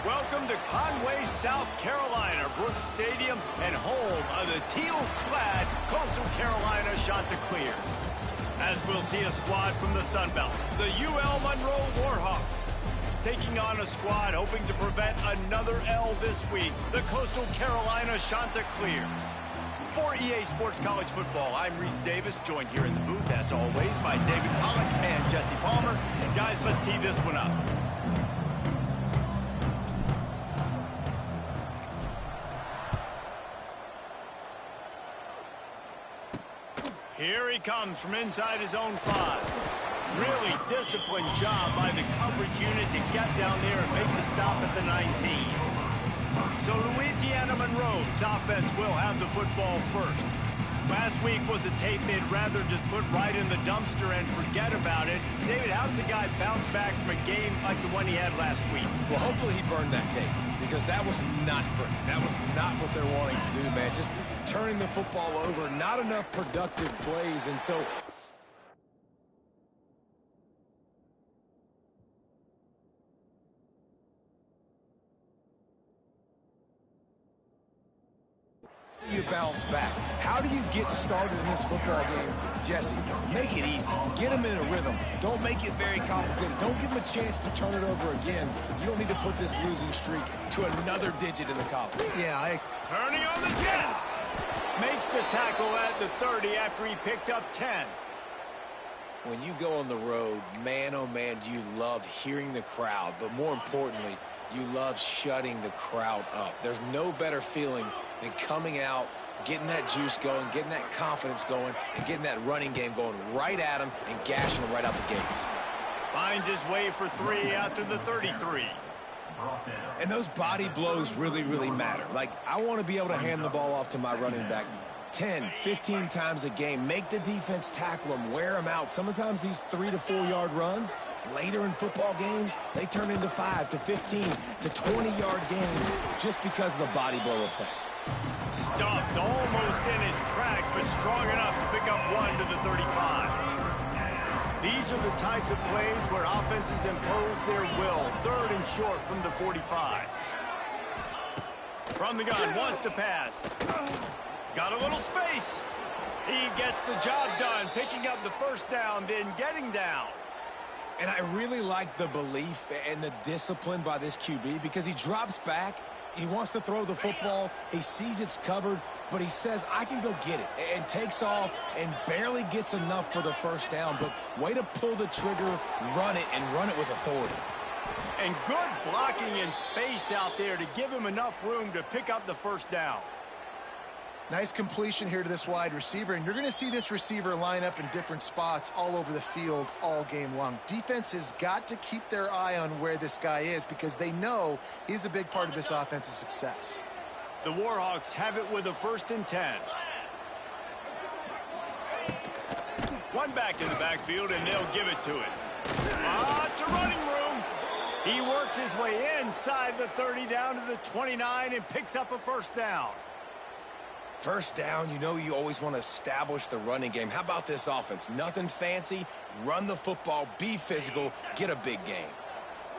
Welcome to Conway, South Carolina, Brooks Stadium, and home of the teal-clad Coastal Carolina Chanticleers. As we'll see a squad from the Sun Belt, the UL Monroe Warhawks. Taking on a squad hoping to prevent another L this week, the Coastal Carolina Chanticleers. For EA Sports College Football, I'm Reese Davis, joined here in the booth, as always, by David Pollack and Jesse Palmer. And guys, let's tee this one up. Here he comes from inside his own 5. Really disciplined job by the coverage unit to get down there and make the stop at the 19. So Louisiana Monroe's offense will have the football first. Last week was a tape they'd rather just put right in the dumpster and forget about it. David, how does a guy bounce back from a game like the one he had last week? Well, hopefully he burned that tape, because that was not pretty. That was not what they're wanting to do, man. Just turning the football over, not enough productive plays, and so you bounce back. How do you get started in this football game, Jesse? Make it easy. Get them in a rhythm. Don't make it very complicated. Don't give them a chance to turn it over again. You don't need to put this losing streak to another digit in the column. Yeah, turning on the Jets. Makes the tackle at the 30 after he picked up 10. When you go on the road, man, oh man, do you love hearing the crowd, but more importantly, you love shutting the crowd up. There's no better feeling than coming out, getting that juice going, getting that confidence going, and getting that running game going right at them and gashing them right out the gates. Finds his way for 3 out to the 33. And those body blows really, really matter. Like, I want to be able to hand the ball off to my running back 10, 15 times a game. Make the defense tackle them, wear them out. Sometimes these 3 to 4 yard runs, later in football games, they turn into 5 to 15 to 20 yard gains just because of the body blow effect. Stuffed almost in his tracks, but strong enough to pick up 1 to the 35. These are the types of plays where offenses impose their will. 3rd and short from the 45. From the gun, wants to pass. Got a little space. He gets the job done, picking up the first down, then getting down. And I really like the belief and the discipline by this QB, because he drops back. He wants to throw the football. He sees it's covered, but he says, I can go get it, and takes off and barely gets enough for the first down. But way to pull the trigger, run it, and run it with authority. And good blocking in space out there to give him enough room to pick up the first down. Nice completion here to this wide receiver, and you're going to see this receiver line up in different spots all over the field all game long. Defense has got to keep their eye on where this guy is, because they know he's a big part of this offense's success. The Warhawks have it with a 1st and 10. One back in the backfield, and they'll give it to it. It's a running room. He works his way inside the 30 down to the 29 and picks up a first down. First down, you know you always want to establish the running game. How about this offense? Nothing fancy. Run the football, be physical, get a big gain.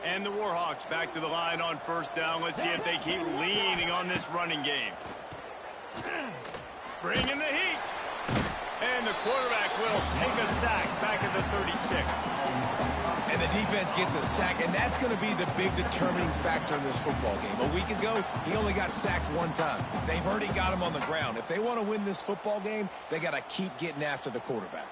And the Warhawks back to the line on first down. Let's see if they keep leaning on this running game. Bringing the heat. And the quarterback will take a sack back at the 36. And the defense gets a sack, and that's going to be the big determining factor in this football game. A week ago, he only got sacked 1 time. They've already got him on the ground. If they want to win this football game, they got to keep getting after the quarterback.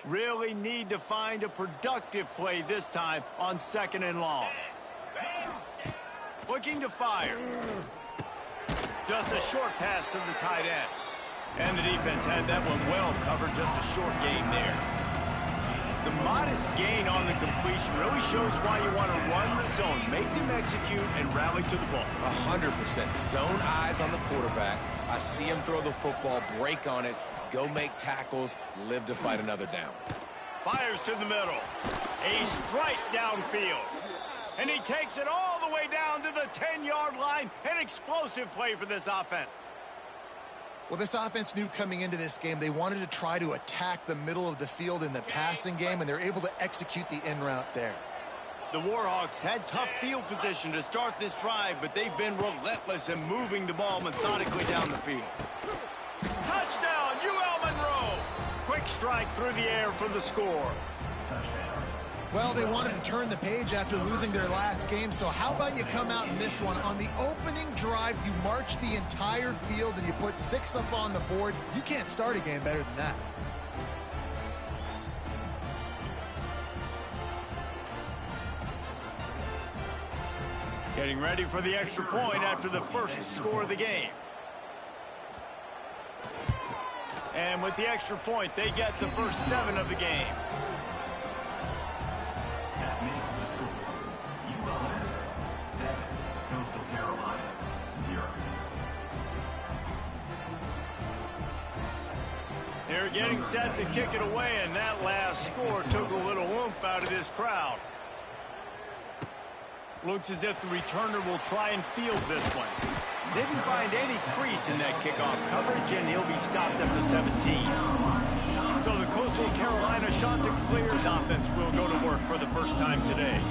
Really need to find a productive play this time on 2nd and long. Looking to fire. Just a short pass to the tight end. And the defense had that one well covered, just a short gain there. The modest gain on the completion really shows why you want to run the zone, make them execute, and rally to the ball. 100%. Zone eyes on the quarterback. I see him throw the football, break on it, go make tackles, live to fight another down. Fires to the middle. A strike downfield. And he takes it all the way down to the 10-yard line. An explosive play for this offense. Well, this offense knew coming into this game they wanted to try to attack the middle of the field in the passing game, and they're able to execute the in route there. The Warhawks had tough field position to start this drive, but they've been relentless in moving the ball methodically down the field. Touchdown, UL Monroe! Quick strike through the air for the score. Well, they wanted to turn the page after losing their last game, so how about you come out in this one? On the opening drive, you march the entire field and you put 6 up on the board. You can't start a game better than that. Getting ready for the extra point after the first score of the game. And with the extra point, they get the first 7 of the game. They're getting set to kick it away, and that last score took a little oomph out of this crowd. Looks as if the returner will try and field this one. Didn't find any crease in that kickoff coverage, and he'll be stopped at the 17. So the Coastal Carolina Chanticleers offense will go to work for the first time today.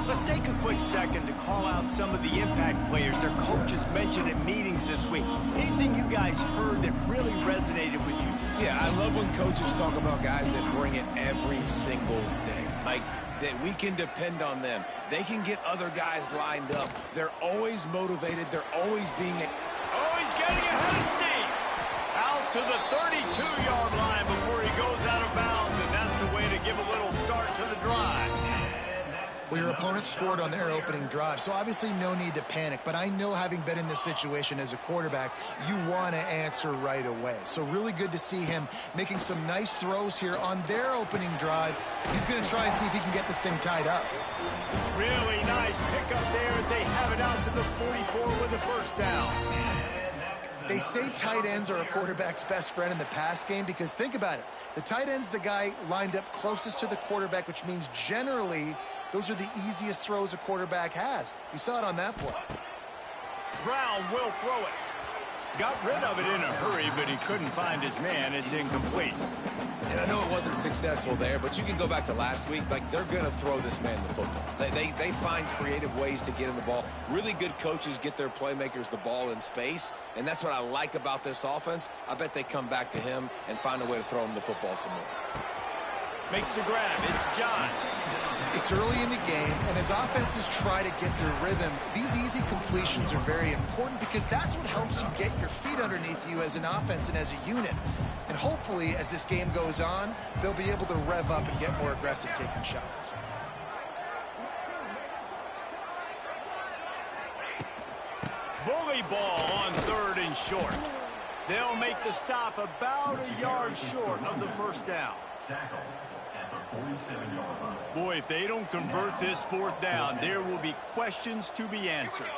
Let's take a quick second to call out some of the impact players their coaches mentioned in meetings this week. Anything you guys heard that really resonated with you? Yeah, I love when coaches talk about guys that bring it every single day. Like, that we can depend on them. They can get other guys lined up. They're always motivated. They're always being... Oh, he's getting ahead of steam. Out to the 32-yard line before he goes out of bounds, and that's the way to give a little start to the drive. Well, your opponent scored on their opening drive, so obviously no need to panic. But I know, having been in this situation as a quarterback, you want to answer right away. So really good to see him making some nice throws here on their opening drive. He's going to try and see if he can get this thing tied up. Really nice pickup there as they have it out to the 44 with the first down. They say tight ends are a quarterback's best friend in the pass game because think about it. The tight end's the guy lined up closest to the quarterback, which means generally those are the easiest throws a quarterback has. You saw it on that play. Brown will throw it. Got rid of it in a hurry, but he couldn't find his man. It's incomplete. And I know it wasn't successful there, but you can go back to last week. Like, they're going to throw this man the football. They find creative ways to get in the ball. Really good coaches get their playmakers the ball in space, and that's what I like about this offense. I bet they come back to him and find a way to throw him the football some more. Makes the grab. It's John. It's early in the game, and as offenses try to get their rhythm, these easy completions are very important because that's what helps you get your feet underneath you as an offense and as a unit. And hopefully, as this game goes on, they'll be able to rev up and get more aggressive taking shots. Bully ball on 3rd and short. They'll make the stop about a yard short of the first down. Boy, if they don't convert this 4th down, there will be questions to be answered.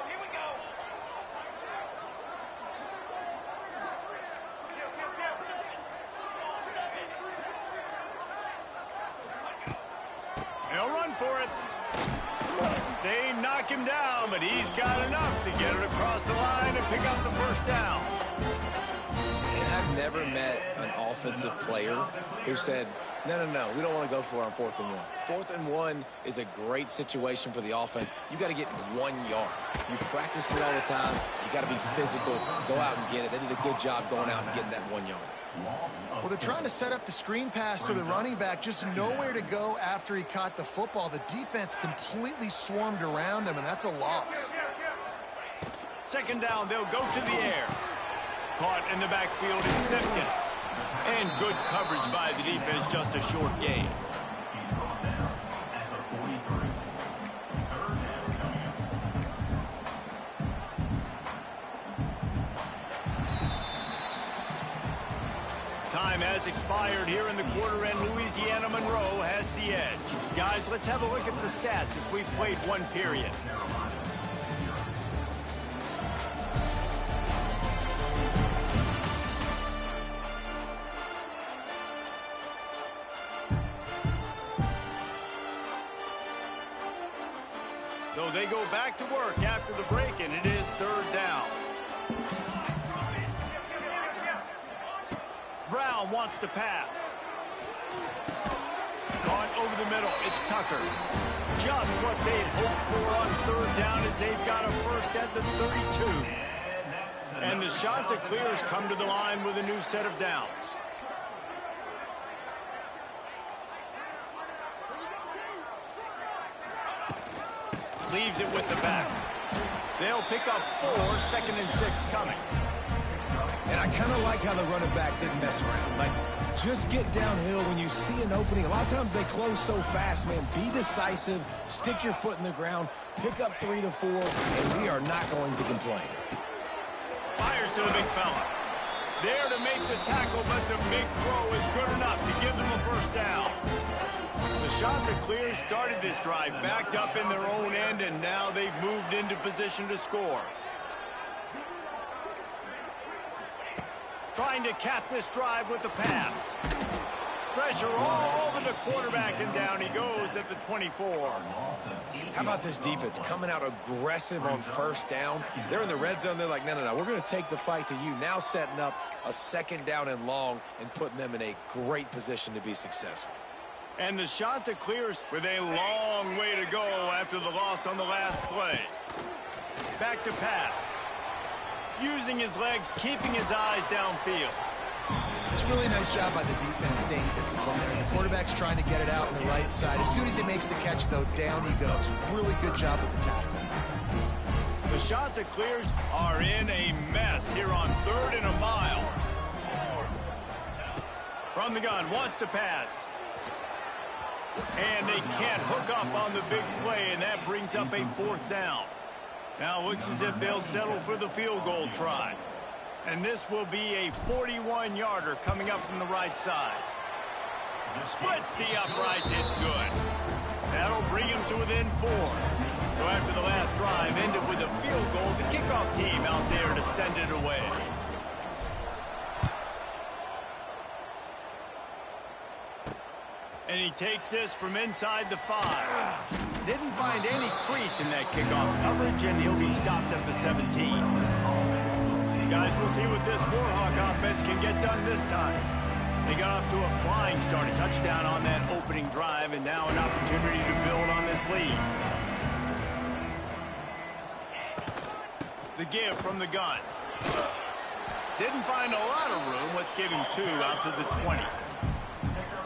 They'll run for it. They knock him down, but he's got enough to get it across the line and pick up the first down. And I've never met an offensive player who said, no, we don't want to go for it on 4th and 1. 4th and 1 is a great situation for the offense. You got to get 1 yard. You practice it all the time. You got to be physical. Go out and get it. They did a good job going out and getting that 1 yard. Well, they're trying to set up the screen pass to the running back. Just nowhere to go after he caught the football. The defense completely swarmed around him, and that's a loss. 2nd down, they'll go to the air. Caught in the backfield is Simpkins. And good coverage by the defense, just a short gain. Time has expired here in the quarter, and Louisiana Monroe has the edge. Guys, let's have a look at the stats as we've played one period. So they go back to work after the break, and it is third down. Brown wants to pass. Caught over the middle. It's Tucker. Just what they'd hoped for on third down as they've got a first at the 32. And the Chanticleers come to the line with a new set of downs. Leaves it with the back. They'll pick up 4, 2nd and 6 coming. And I kind of like how the running back didn't mess around. Like, just get downhill when you see an opening. A lot of times they close so fast, man. Be decisive, stick your foot in the ground, pick up 3 to 4, and we are not going to complain. Fires to the big fella. There to make the tackle, but the big throw is good enough to give them a first down. The Chanticleers started this drive backed up in their own end, and now they've moved into position to score. Trying to cap this drive with the pass. Pressure all over the quarterback, and down he goes at the 24. How about this defense coming out aggressive on first down? They're in the red zone. They're like, no, we're going to take the fight to you. Now setting up a 2nd down and long and putting them in a great position to be successful. And the Chanticleers with a long way to go after the loss on the last play. Back to pass. Using his legs, keeping his eyes downfield. It's a really nice job by the defense staying disciplined there. The quarterback's trying to get it out on the right side. As soon as he makes the catch, though, down he goes. Really good job with the tackle. The Chanticleers are in a mess here on 3rd and a mile. From the gun, wants to pass. And they can't hook up on the big play, and that brings up a 4th down. Now looks as if they'll settle for the field goal try. And this will be a 41-yarder coming up from the right side. Splits the uprights, it's good. That'll bring him to within 4. So after the last drive ended with a field goal, the kickoff team out there to send it away. And he takes this from inside the 5. Didn't find any crease in that kickoff coverage, and he'll be stopped at the 17. Guys, we'll see what this Warhawk offense can get done this time. They got off to a flying start, a touchdown on that opening drive, and now an opportunity to build on this lead. The give from the gun. Didn't find a lot of room. Let's give him 2 out to the 20.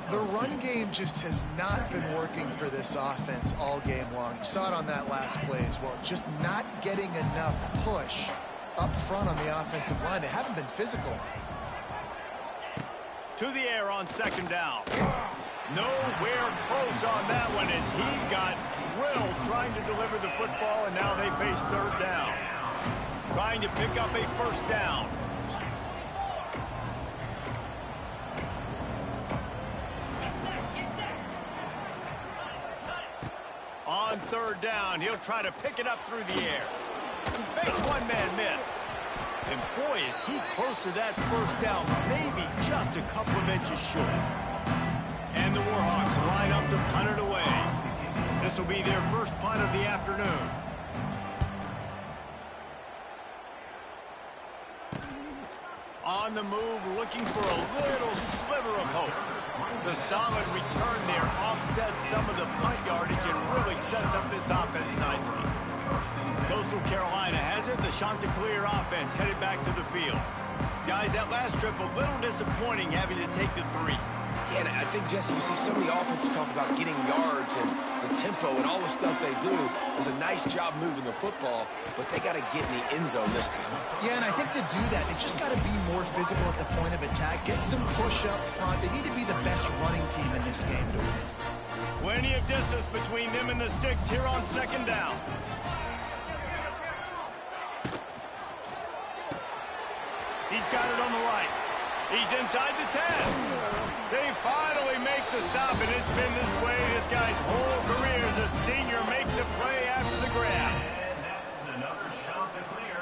The run game just has not been working for this offense all game long. You saw it on that last play as well. Just not getting enough push up front on the offensive line. They haven't been physical. To the air on 2nd down. Nowhere close on that one as he got drilled trying to deliver the football, and now they face 3rd down. Trying to pick up a 1st down. On 3rd down, he'll try to pick it up through the air. Makes one man miss. And boy, is he close to that 1st down, maybe just a couple of inches short. And the Warhawks line up to punt it away. This will be their first punt of the afternoon. On the move, looking for a little sliver of hope. The solid return there offsets some of the punt yardage and really sets up this offense nicely. Coastal Carolina has it. The Chanticleer offense headed back to the field. Guys, that last trip a little disappointing having to take the 3. Yeah, and I think, Jesse, you see so many offenses talk about getting yards and the tempo and all the stuff they do. It was a nice job moving the football, but they got to get in the end zone this time. Yeah, and I think to do that, they just got to be more more physical at the point of attack, get some push up front. They need to be the best running team in this game to win. Plenty of distance between them and the sticks here on second down. He's got it on the right. He's inside the 10. They finally make the stop, and it's been this way this guy's whole career as a senior makes a play after the grab. And that's another shot to clear.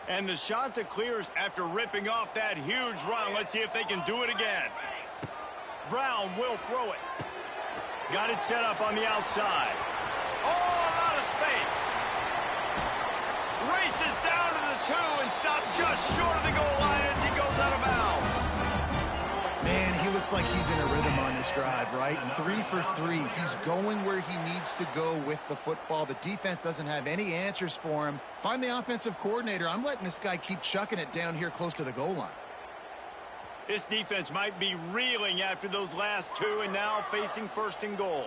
And the shot to clears after ripping off that huge run. Let's see if they can do it again. Brown will throw it. Got it set up on the outside. Oh, a lot of space. Races down to the 2 and stopped just short of the goal line as he goes out of bounds. Man, he looks like he's in a rhythm on this drive, right? 3 for 3. He's going where he needs to go with the football. The defense doesn't have any answers for him. Find the offensive coordinator. I'm letting this guy keep chucking it down here close to the goal line. This defense might be reeling after those last 2 and now facing 1st and goal.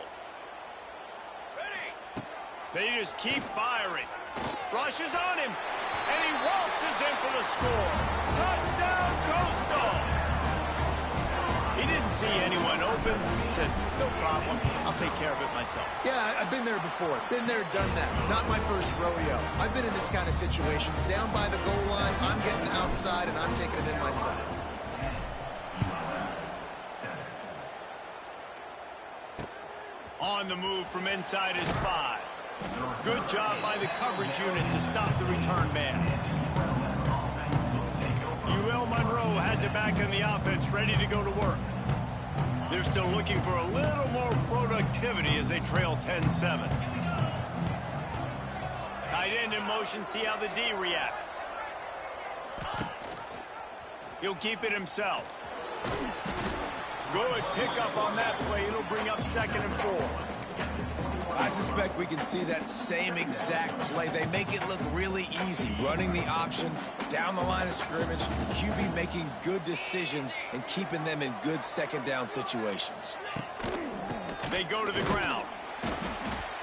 They just keep firing. Rushes on him, and he waltzes in for the score. Touchdown, Coastal! He didn't see anyone open. He said, no problem. I'll take care of it myself. Yeah, I've been there before. Been there, done that. Not my first rodeo. I've been in this kind of situation. Down by the goal line, I'm getting outside, and I'm taking it in myself. On the move from inside his 5. Good job by the coverage unit to stop the return man. UL Monroe has it back in the offense, ready to go to work. They're still looking for a little more productivity as they trail 10-7. Tight end in motion, see how the D reacts. He'll keep it himself. Good pickup on that play. It'll bring up 2nd and 4. I suspect we can see that same exact play. They make it look really easy, running the option down the line of scrimmage, QB making good decisions and keeping them in good 2nd down situations. They go to the ground.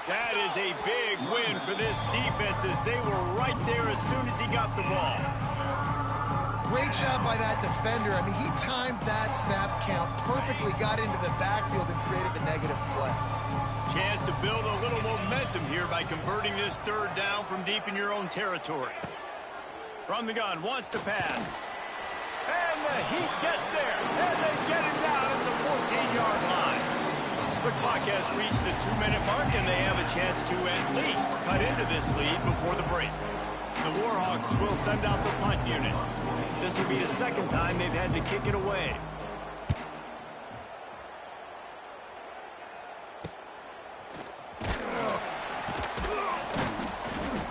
That is a big win for this defense as they were right there as soon as he got the ball. Great job by that defender. I mean, he timed that snap count perfectly, got into the backfield and created the negative play. Chance to build a little momentum here by converting this 3rd down from deep in your own territory. From the gun, wants to pass. And the Heat gets there. And they get him down at the 14-yard line. The clock has reached the 2-minute mark, and they have a chance to at least cut into this lead before the break. The Warhawks will send out the punt unit. This will be the 2nd time they've had to kick it away.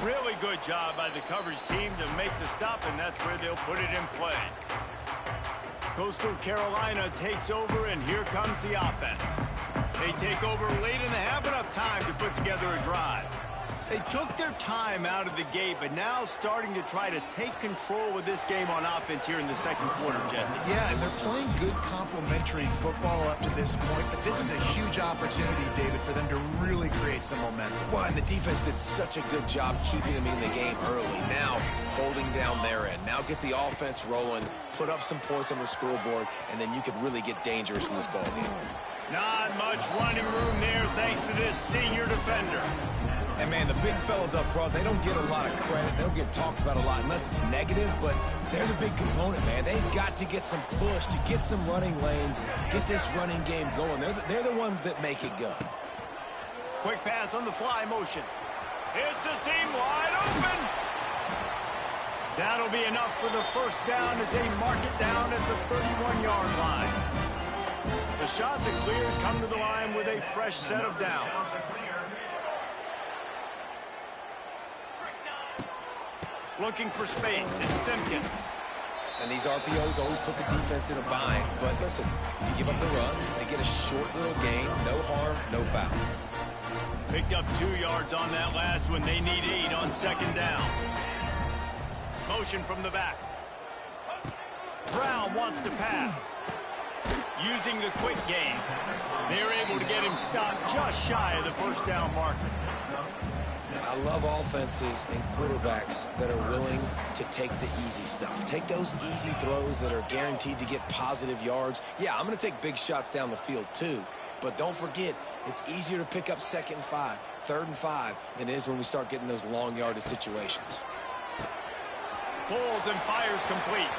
Really good job by the coverage team to make the stop, and that's where they'll put it in play. Coastal Carolina takes over, and here comes the offense. They take over late and they have enough time to put together a drive. They took their time out of the gate, but now starting to try to take control of this game on offense here in the 2nd quarter, Jesse. Yeah, and they're playing good complementary football up to this point, but this is a huge opportunity, David, for them to really create some momentum. Well, and the defense did such a good job keeping them in the game early. Now, holding down their end. Now get the offense rolling, put up some points on the scoreboard, and then you could really get dangerous in this ballgame. Not much running room there thanks to this senior defender. And, man, the big fellas up front, they don't get a lot of credit. They don't get talked about a lot unless it's negative, but they're the big component, man. They've got to get some push to get some running lanes, get this running game going. They're the ones that make it go. Quick pass on the fly motion. It's a seam wide open. That'll be enough for the 1st down as they mark it down at the 31-yard line. The shot that clears come to the line with a fresh set of downs. Looking for space, it's Simpkins. And these RPOs always put the defense in a bind. But listen, you give up the run, they get a short little gain, no harm, no foul. Picked up 2 yards on that last one. They need 8 on 2nd down. Motion from the back. Brown wants to pass. Using the quick game. They're able to get him stopped just shy of the 1st down marker. love offenses and quarterbacks that are willing to take the easy stuff. Take those easy throws that are guaranteed to get positive yards. Yeah, I'm going to take big shots down the field too. But don't forget, it's easier to pick up 2nd and 5, 3rd and 5 than it is when we start getting those long yardage situations. Pulls and fires complete.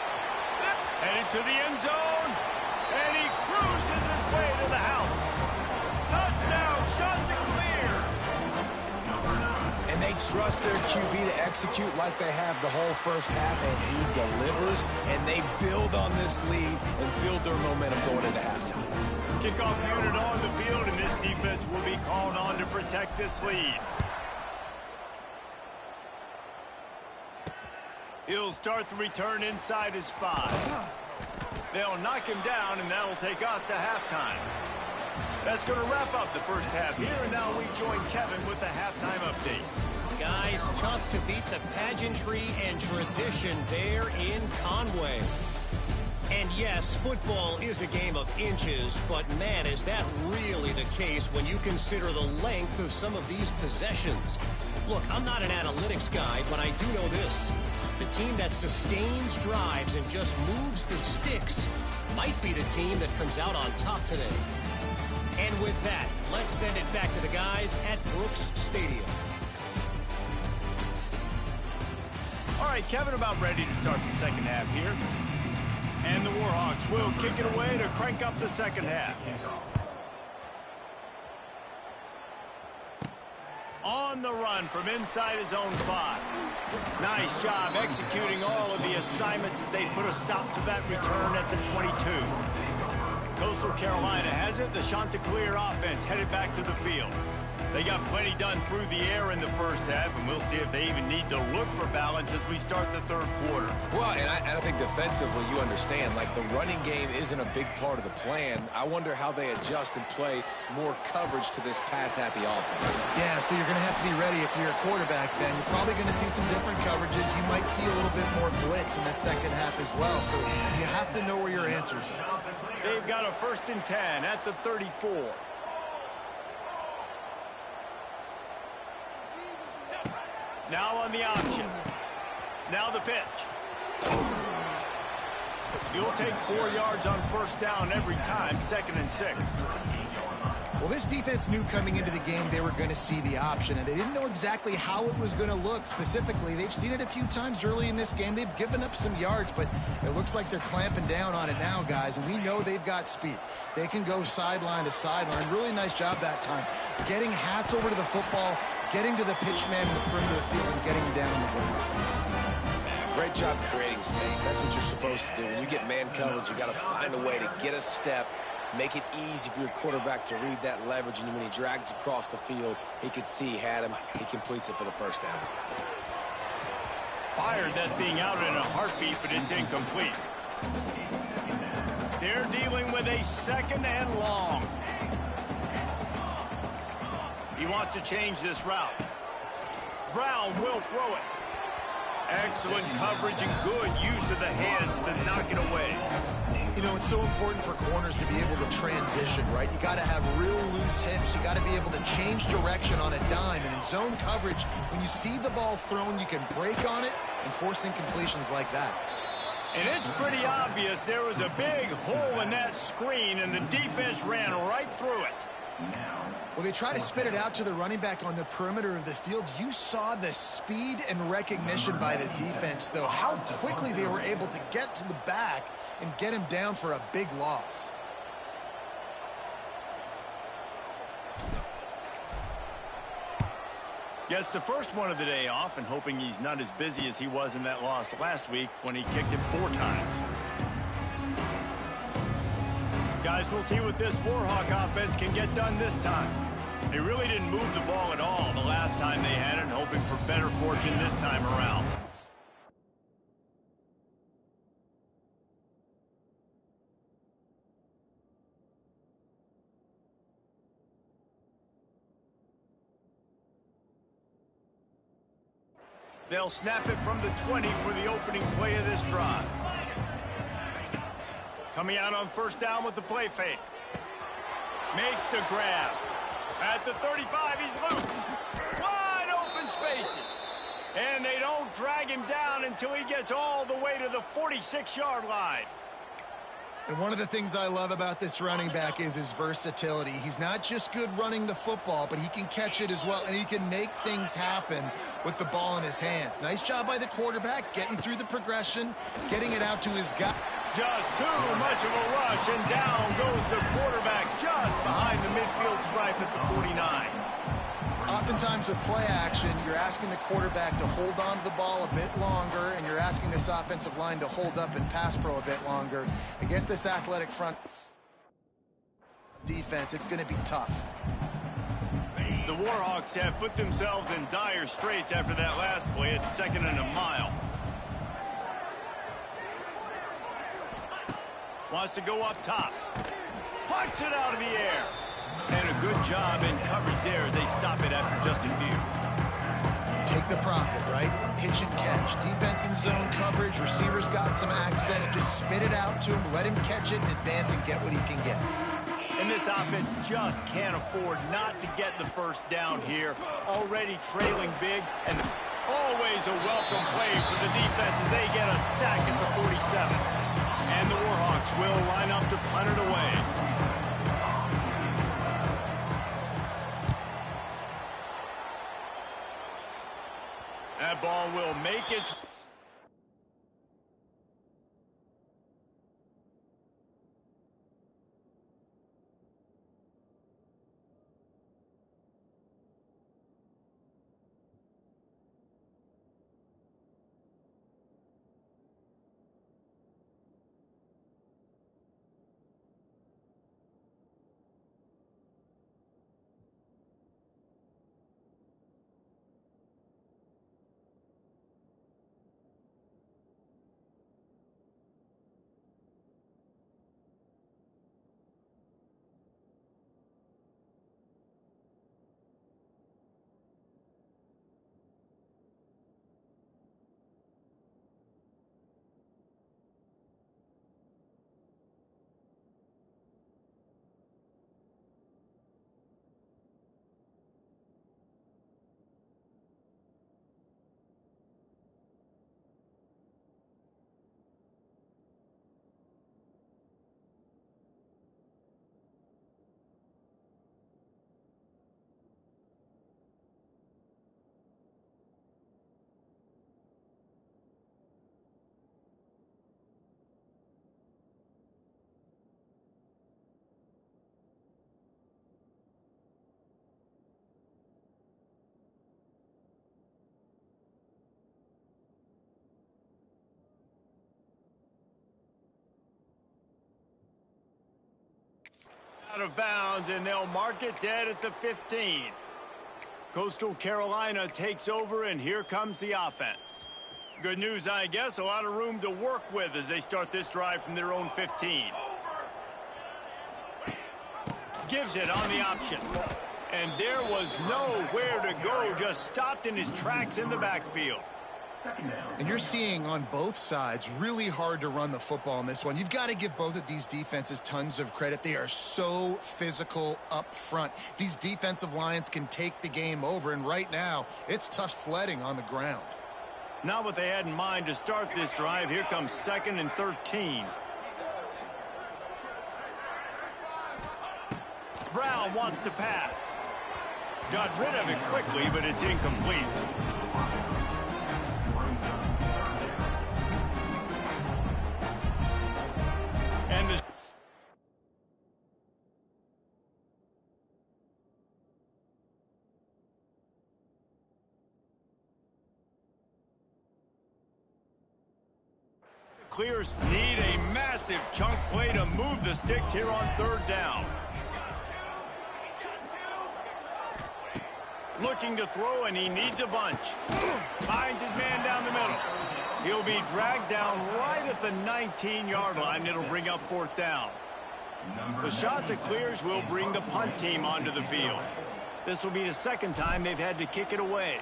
Headed to the end zone. And he cruises his way to the house. Touchdown, Chanticleer. And they trust their QB to execute like they have the whole first half, and he delivers, and they build on this lead and build their momentum going into halftime. Kickoff unit on the field, and this defense will be called on to protect this lead. He'll start the return inside his 5. They'll knock him down, and that'll take us to halftime. That's going to wrap up the first half here, and now we join Kevin with the halftime update. Guys, tough to beat the pageantry and tradition there in Conway. And yes, football is a game of inches, but man, is that really the case when you consider the length of some of these possessions. Look, I'm not an analytics guy, but I do know this. The team that sustains drives and just moves the sticks might be the team that comes out on top today. And with that, let's send it back to the guys at Brooks Stadium. All right, Kevin, about ready to start the second half here. And the Warhawks will kick it away to crank up the second half. On the run from inside his own 5. Nice job executing all of the assignments as they put a stop to that return at the 22. Coastal Carolina has it. The Chanticleer offense headed back to the field. They got plenty done through the air in the first half, and we'll see if they even need to look for balance as we start the third quarter. Well, and I think defensively, you understand, like the running game isn't a big part of the plan. I wonder how they adjust and play more coverage to this pass-happy offense. Yeah, so you're going to have to be ready if you're a quarterback, Ben. You're probably going to see some different coverages. You might see a little bit more blitz in the second half as well, so you have to know where your answers are. They've got a 1st and 10 at the 34. Now on the option. Now the pitch. You'll take 4 yards on 1st down every time, 2nd and 6. Well, this defense knew coming into the game they were going to see the option, and they didn't know exactly how it was going to look specifically. They've seen it a few times early in this game. They've given up some yards, but it looks like they're clamping down on it now, guys, and we know they've got speed. They can go sideline to sideline. Really nice job that time. Getting hats over to the football, getting to the pitch man in the perimeter of the field, and getting down the ground. Great job creating space. That's what you're supposed to do. When you get man coverage, you got to find a way to get a step, make it easy for your quarterback to read that leverage, and when he drags across the field, he could see he had him. He completes it for the 1st down. Fired that thing out in a heartbeat, but it's incomplete. They're dealing with a 2nd and long. He wants to change this route. Brown will throw it. Excellent coverage and good use of the hands to knock it away. You know, it's so important for corners to be able to transition, right? You got to have real loose hips. You got to be able to change direction on a dime. And in zone coverage, when you see the ball thrown, you can break on it and force incompletions like that. And it's pretty obvious there was a big hole in that screen, and the defense ran right through it. Well, they try to spit it out to the running back on the perimeter of the field. You saw the speed and recognition by the defense, though, how quickly they were able to get to the back and get him down for a big loss. Gets the first one of the day off, and hoping he's not as busy as he was in that loss last week when he kicked it 4 times. Guys, we'll see what this Warhawk offense can get done this time. They really didn't move the ball at all the last time they had it, hoping for better fortune this time around. They'll snap it from the 20 for the opening play of this drive. Coming out on 1st down with the play fake. Makes the grab. At the 35, he's loose. Wide open space And they don't drag him down until he gets all the way to the 46-yard line. And one of the things I love about this running back is his versatility. He's not just good running the football, but he can catch it as well, and he can make things happen with the ball in his hands. Nice job by the quarterback, getting through the progression, getting it out to his guy. Just too much of a rush, and down goes the quarterback just behind the midfield stripe at the 49. Oftentimes with play action, you're asking the quarterback to hold on to the ball a bit longer, and you're asking this offensive line to hold up in pass pro a bit longer. Against this athletic front defense, it's going to be tough. The Warhawks have put themselves in dire straits after that last play. It's 2nd and a mile. Wants to go up top. Pucks it out of the air. And a good job in coverage there as they stop it after just a few. Take the profit, right? Pitch and catch. Defense in zone coverage. Receivers got some access. Just spit it out to him. Let him catch it and advance and get what he can get. And this offense just can't afford not to get the first down here. Already trailing big, and always a welcome play for the defense as they get a sack at the 47. And the Warhawks will line up to punt it away. That ball will make it. Out of bounds, and they'll mark it dead at the 15. Coastal Carolina takes over, and here comes the offense. Good news, I guess, a lot of room to work with as they start this drive from their own 15. Gives it on the option. And there was nowhere to go, just stopped in his tracks in the backfield. And you're seeing on both sides really hard to run the football in this one. You've got to give both of these defenses tons of credit. They are so physical up front. These defensive lines can take the game over, and right now it's tough sledding on the ground. Not what they had in mind to start this drive. Here comes 2nd and 13. Brown wants to pass. Got rid of it quickly, but it's incomplete. And the Clears need a massive chunk play to move the sticks here on 3rd down. Looking to throw, and he needs a bunch. Finds his man down the middle. He'll be dragged down right at the 19-yard line. It'll bring up 4th down. The shot that clears will bring the punt team onto the field. This will be the 2nd time they've had to kick it away.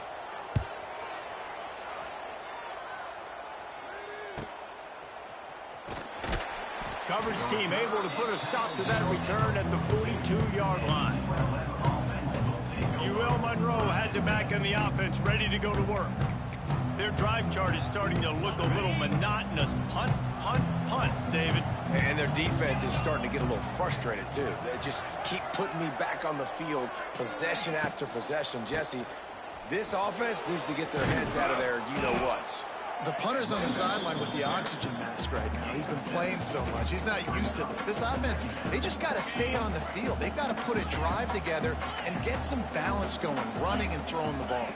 Coverage team able to put a stop to that return at the 42-yard line. UL Monroe has it back in the offense, ready to go to work. Their drive chart is starting to look a little monotonous. Punt, punt, punt, David. And their defense is starting to get a little frustrated, too. They just keep putting me back on the field, possession after possession. Jesse, this offense needs to get their heads out of their you-know-whats. The punter's on the sideline with the oxygen mask right now. He's been playing so much. He's not used to this. This offense, they just got to stay on the field. They've got to put a drive together and get some balance going, running and throwing the ball.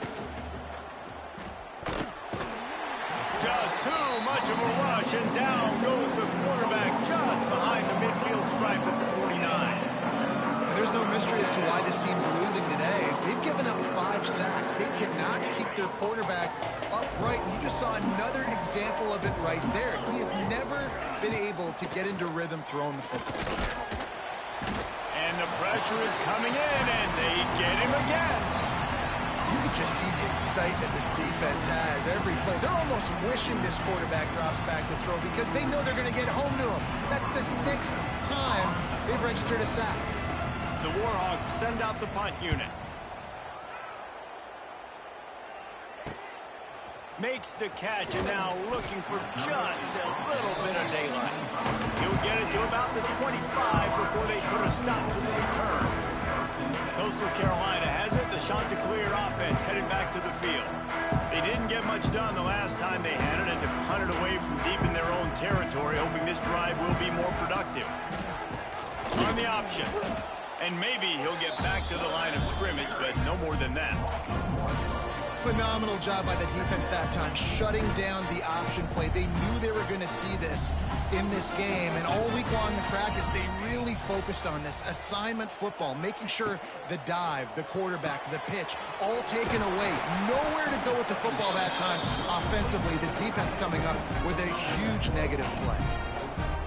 Just too much of a rush, and down goes the quarterback just behind the midfield stripe at the 49. And there's no mystery as to why this team's losing today. They've given up 5 sacks. They cannot keep their quarterback upright. You just saw another example of it right there. He has never been able to get into rhythm throwing the football. And the pressure is coming in, and they get him again. You can just see the excitement this defense has every play. They're almost wishing this quarterback drops back to throw because they know they're going to get home to him. That's the 6th time they've registered a sack. The Warhawks send out the punt unit. Makes the catch, and now looking for just a little bit of daylight. He'll get it to about the 25 before they put a stop to the return. Coastal Carolina has it. The Chanticleer offense headed back to the field. They didn't get much done the last time they had it, and to punt it away from deep in their own territory, hoping this drive will be more productive. On the option. And maybe he'll get back to the line of scrimmage, but no more than that. Phenomenal job by the defense that time, shutting down the option play. They knew they were going to see this in this game, and all week long in practice, they really focused on this assignment football, making sure the dive, the quarterback, the pitch, all taken away. Nowhere to go with the football that time offensively. The defense coming up with a huge negative play.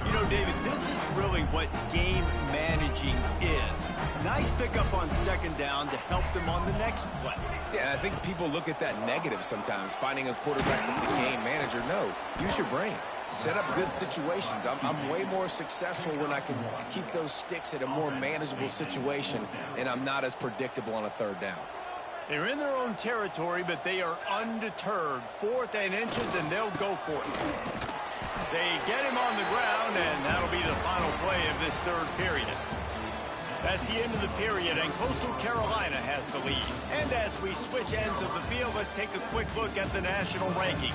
You know, David, this is really what game managing is. Nice pickup on second down to help them on the next play. Yeah, and I think people look at that negative sometimes, finding a quarterback that's a game manager. No, use your brain. Set up good situations. I'm way more successful when I can keep those sticks at a more manageable situation, and I'm not as predictable on a third down. They're in their own territory, but they are undeterred. 4th and inches, and they'll go for it. They get him on the ground, and that'll be the final play of this third period. That's the end of the period, and Coastal Carolina has the lead. And as we switch ends of the field, let's take a quick look at the national rankings.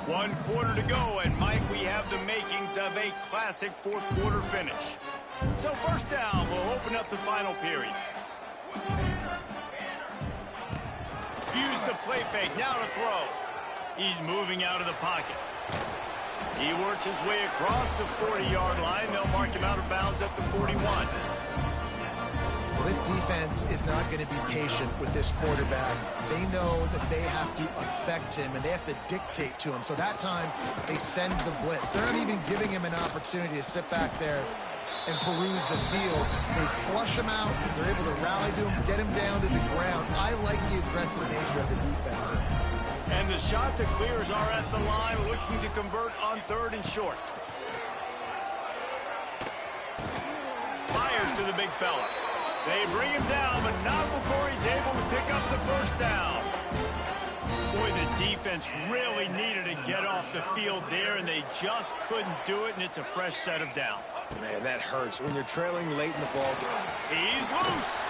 One quarter to go, and Mike, we have the makings of a classic fourth quarter finish. So first down, we'll open up the final period. Use the play fake, now to throw. He's moving out of the pocket. He works his way across the 40-yard line. They'll mark him out of bounds at the 41. Well, this defense is not going to be patient with this quarterback. They know that they have to affect him, and they have to dictate to him. So that time, they send the blitz. They're not even giving him an opportunity to sit back there and peruse the field. They flush him out. They're able to rally to him, get him down to the ground. I like the aggressive nature of the defense here. And the Chanticleers are at the line looking to convert on 3rd and short. Fires to the big fella. They bring him down, but not before he's able to pick up the first down. Boy, the defense really needed to get off the field there, and they just couldn't do it, and it's a fresh set of downs. Man, that hurts when you're trailing late in the ball game. He's loose.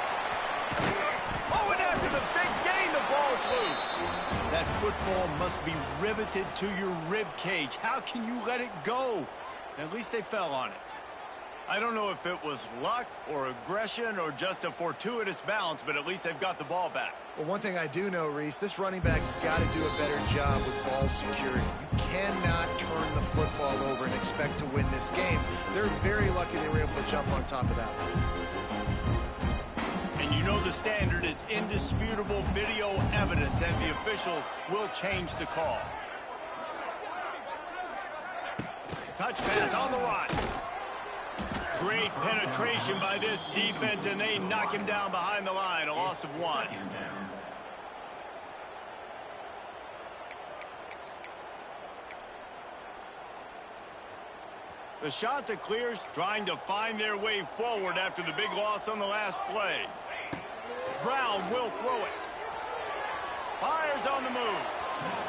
Oh, and after the big gain, the ball's loose. That football must be riveted to your rib cage. How can you let it go? At least they fell on it. I don't know if it was luck or aggression or just a fortuitous bounce, but at least they've got the ball back. Well, one thing I do know, Reese, this running back has got to do a better job with ball security. You cannot turn the football over and expect to win this game. They're very lucky they were able to jump on top of that one. And you know the standard is indisputable video evidence, and the officials will change the call. Touch pass on the run. Great penetration by this defense, and they knock him down behind the line, a loss of 1. The Chanticleers trying to find their way forward after the big loss on the last play. Brown will throw it. Fires on the move.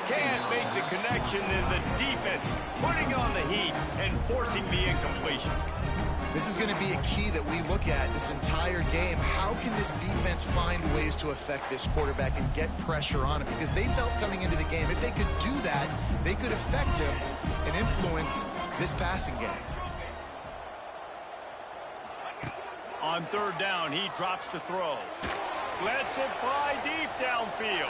Can't make the connection, and the defense putting on the heat and forcing the incompletion. This is going to be a key that we look at this entire game. How can this defense find ways to affect this quarterback and get pressure on him? Because they felt coming into the game, if they could do that, they could affect him and influence this passing game. On third down, he drops to throw. Lets it fly deep downfield.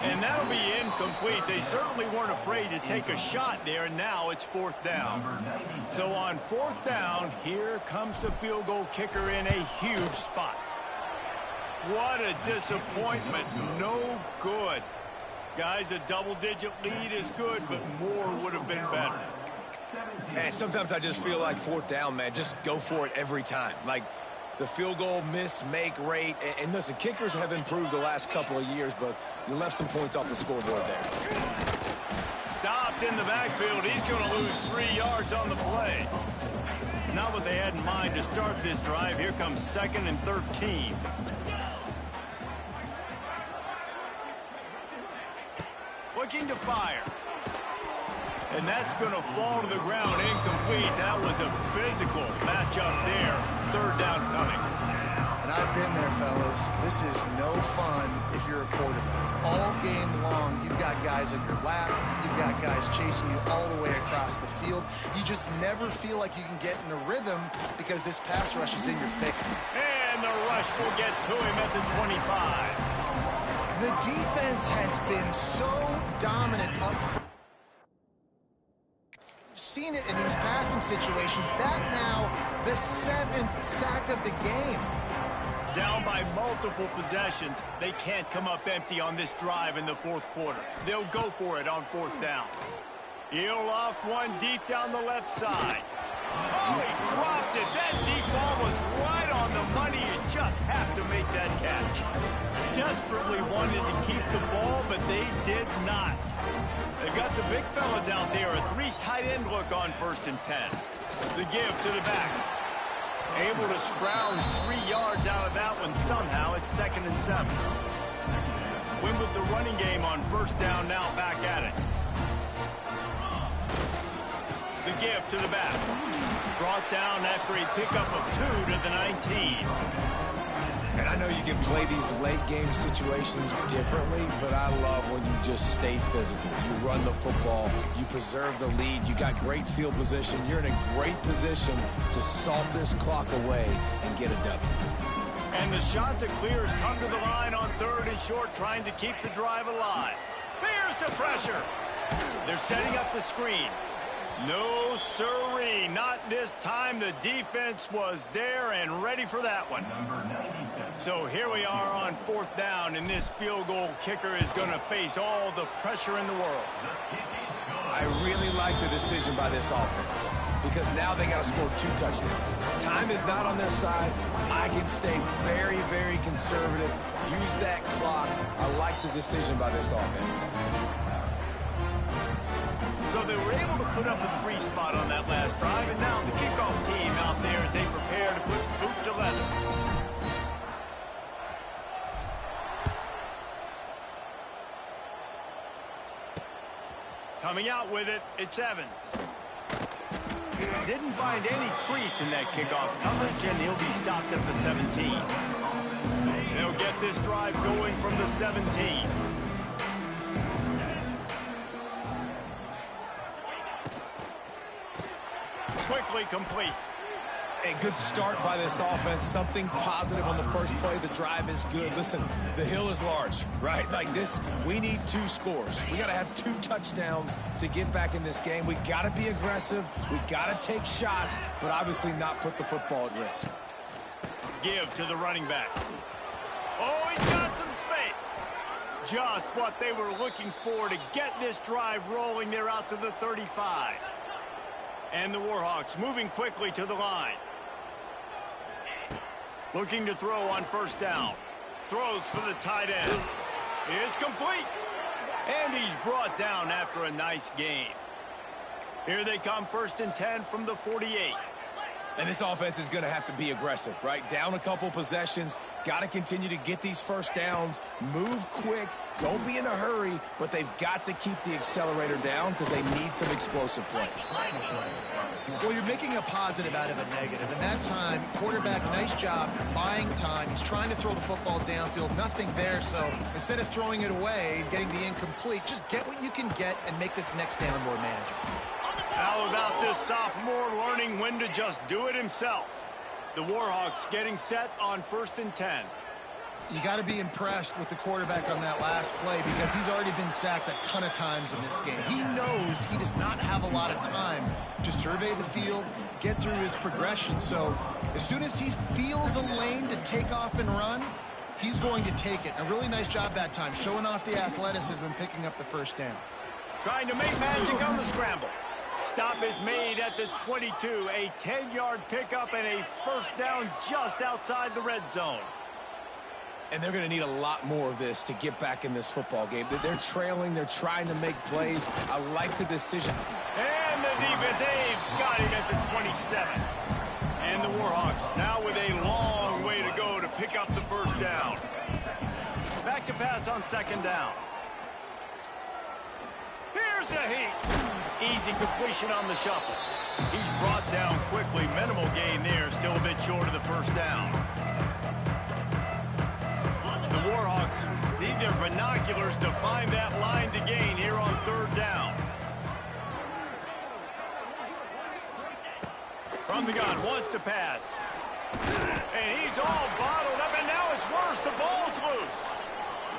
And that'll be incomplete. They certainly weren't afraid to take a shot there, and now it's fourth down. So on fourth down, here comes the field goal kicker in a huge spot. What a disappointment. No good. Guys, a double-digit lead is good, but more would have been better. And sometimes I just feel like fourth down, man, just go for it every time. Like the field goal miss-make rate. And listen, kickers have improved the last couple of years, but you left some points off the scoreboard there. Stopped in the backfield. He's going to lose 3 yards on the play. Not what they had in mind to start this drive. Here comes 2nd and 13. Looking to fire. And that's going to fall to the ground incomplete. That was a physical matchup there. Third down coming. And I've been there, fellas. This is no fun if you're a quarterback. All game long, you've got guys in your lap. You've got guys chasing you all the way across the field. You just never feel like you can get in a rhythm because this pass rush is in your face. And the rush will get to him at the 25. The defense has been so dominant up front. Seen it in these passing situations. That now the 7th sack of the game. Down by multiple possessions. They can't come up empty on this drive in the fourth quarter. They'll go for it on fourth down. He'll loft one deep down the left side. Oh, he dropped it. That deep ball was right on the money. You just have to make that catch. Desperately wanted to keep the ball, but they did not. They've got the big fellas out there. A 3 tight end look on 1st and 10. The give to the back. Able to scrounge 3 yards out of that one somehow. It's 2nd and 7. Win with the running game on 1st down, now back at it. The give to the back. Brought down after a pickup of 2 to the 19. And I know you can play these late game situations differently, but I love when you just stay physical. You run the football, you preserve the lead, you got great field position. You're in a great position to salt this clock away and get a W. And the Chanticleers come to the line on 3rd and short, trying to keep the drive alive. There's the pressure. They're setting up the screen. No siree, not this time. The defense was there and ready for that one. So here we are on 4th down, and this field goal kicker is going to face all the pressure in the world. I really like the decision by this offense because now they got to score 2 touchdowns. Time is not on their side. I can stay very, very conservative. Use that clock. I like the decision by this offense. So they were able to put up a 3 spot on that last drive, and now the kickoff team out there as they prepare to put boot to leather. Coming out with it, it's Evans. Didn't find any crease in that kickoff coverage, and he'll be stopped at the 17. They'll get this drive going from the 17. Quickly complete. A good start by this offense. Something positive on the first play. The drive is good. Listen, the hill is large, right? Like this, we need 2 scores. We got to have 2 touchdowns to get back in this game. We got to be aggressive. We got to take shots, but obviously not put the football at risk. Give to the running back. Oh, he's got some space. Just what they were looking for to get this drive rolling. They're out to the 35. And the Warhawks moving quickly to the line. Looking to throw on 1st down. Throws for the tight end. It's complete. And he's brought down after a nice gain. Here they come, 1st and 10 from the 48. And this offense is going to have to be aggressive, right? Down a couple possessions, got to continue to get these first downs, move quick, don't be in a hurry, but they've got to keep the accelerator down because they need some explosive plays. Well, you're making a positive out of a negative. And that time, quarterback, nice job buying time. He's trying to throw the football downfield, nothing there. So instead of throwing it away and getting the incomplete, just get what you can get and make this next down more manageable. How about this sophomore learning when to just do it himself? The Warhawks getting set on 1st and 10. You got to be impressed with the quarterback on that last play because he's already been sacked a ton of times in this game. He knows he does not have a lot of time to survey the field, get through his progression. So as soon as he feels a lane to take off and run, he's going to take it. A really nice job that time, showing off the athleticism and picking up the first down. Trying to make magic on the scramble. Stop is made at the 22. A 10-yard pickup and a first down just outside the red zone. And they're going to need a lot more of this to get back in this football game. They're trailing. They're trying to make plays. I like the decision. And the defense, they've got him at the 27. And the Warhawks now with a long way to go to pick up the first down. Back to pass on 2nd down. Here's a heat. Easy completion on the shuffle. He's brought down quickly. Minimal gain there. Still a bit short of the first down. The Warhawks need their binoculars to find that line to gain here on 3rd down. From the gun, wants to pass. And he's all bottled up, and now it's worse. The ball's loose.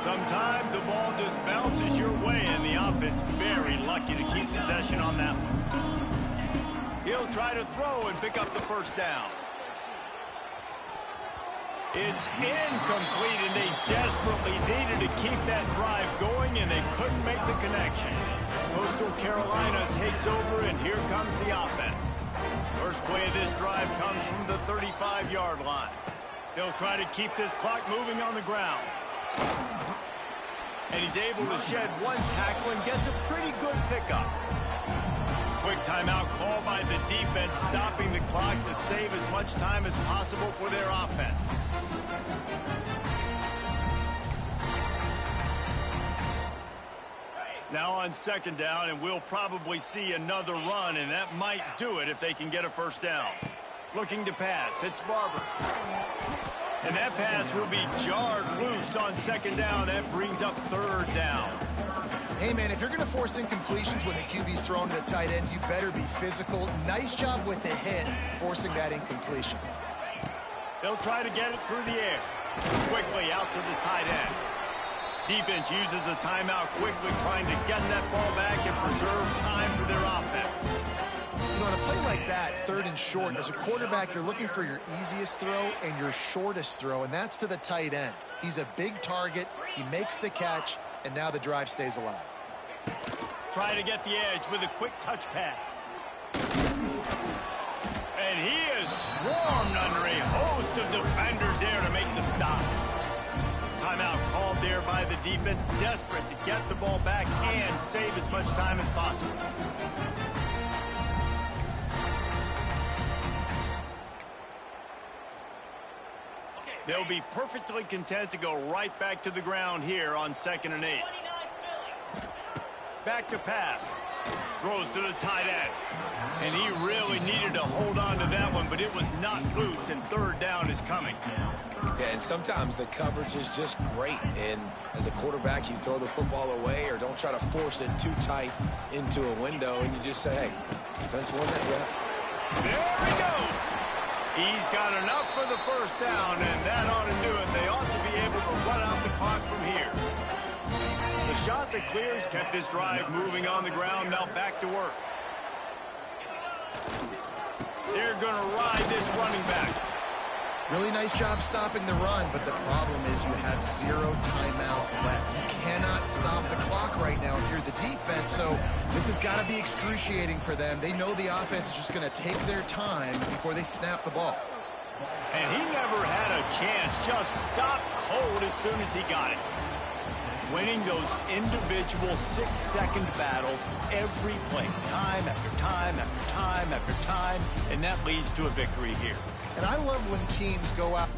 Sometimes the ball just bounces your way, and the offense very lucky to keep possession on that one. He'll try to throw and pick up the first down. It's incomplete, and they desperately needed to keep that drive going, and they couldn't make the connection. Coastal Carolina takes over, and here comes the offense. First play of this drive comes from the 35-yard line. They'll try to keep this clock moving on the ground. And he's able to shed one tackle and gets a pretty good pickup. Quick timeout call by the defense, stopping the clock to save as much time as possible for their offense. Now on 2nd down, and we'll probably see another run, and that might do it if they can get a first down. Looking to pass, it's Barber. And that pass will be jarred loose on 2nd down. That brings up 3rd down. Hey, man, if you're going to force incompletions when the QB's thrown to the tight end, you better be physical. Nice job with the hit, forcing that incompletion. They'll try to get it through the air. Quickly out to the tight end. Defense uses a timeout quickly, trying to get that ball back and preserve time for their offense. You know, on a play like that, 3rd and short, as a quarterback, you're looking for your easiest throw and your shortest throw, and that's to the tight end. He's a big target. He makes the catch, and now the drive stays alive. Try to get the edge with a quick touch pass. And he is swarmed under a host of defenders there to make the stop. Timeout called there by the defense, desperate to get the ball back and save as much time as possible. They'll be perfectly content to go right back to the ground here on 2nd and 8. Back to pass. Throws to the tight end. And he really needed to hold on to that one, but it was not loose, and 3rd down is coming. Yeah, and sometimes the coverage is just great. And as a quarterback, you throw the football away or don't try to force it too tight into a window, and you just say, hey, defense won that rep. There he goes. He's got enough for the first down, and that ought to do it. They ought to be able to run out the clock from here. The shot that clears kept this drive moving on the ground. Now back to work. They're going to ride this running back. Really nice job stopping the run, but the problem is you have 0 timeouts left. You cannot stop the clock right now if you're the defense, so this has got to be excruciating for them. They know the offense is just going to take their time before they snap the ball. And he never had a chance, just stopped cold as soon as he got it. winning those individual 6-second battles every play, time after time after time after time, and that leads to a victory here. And I love when teams go out.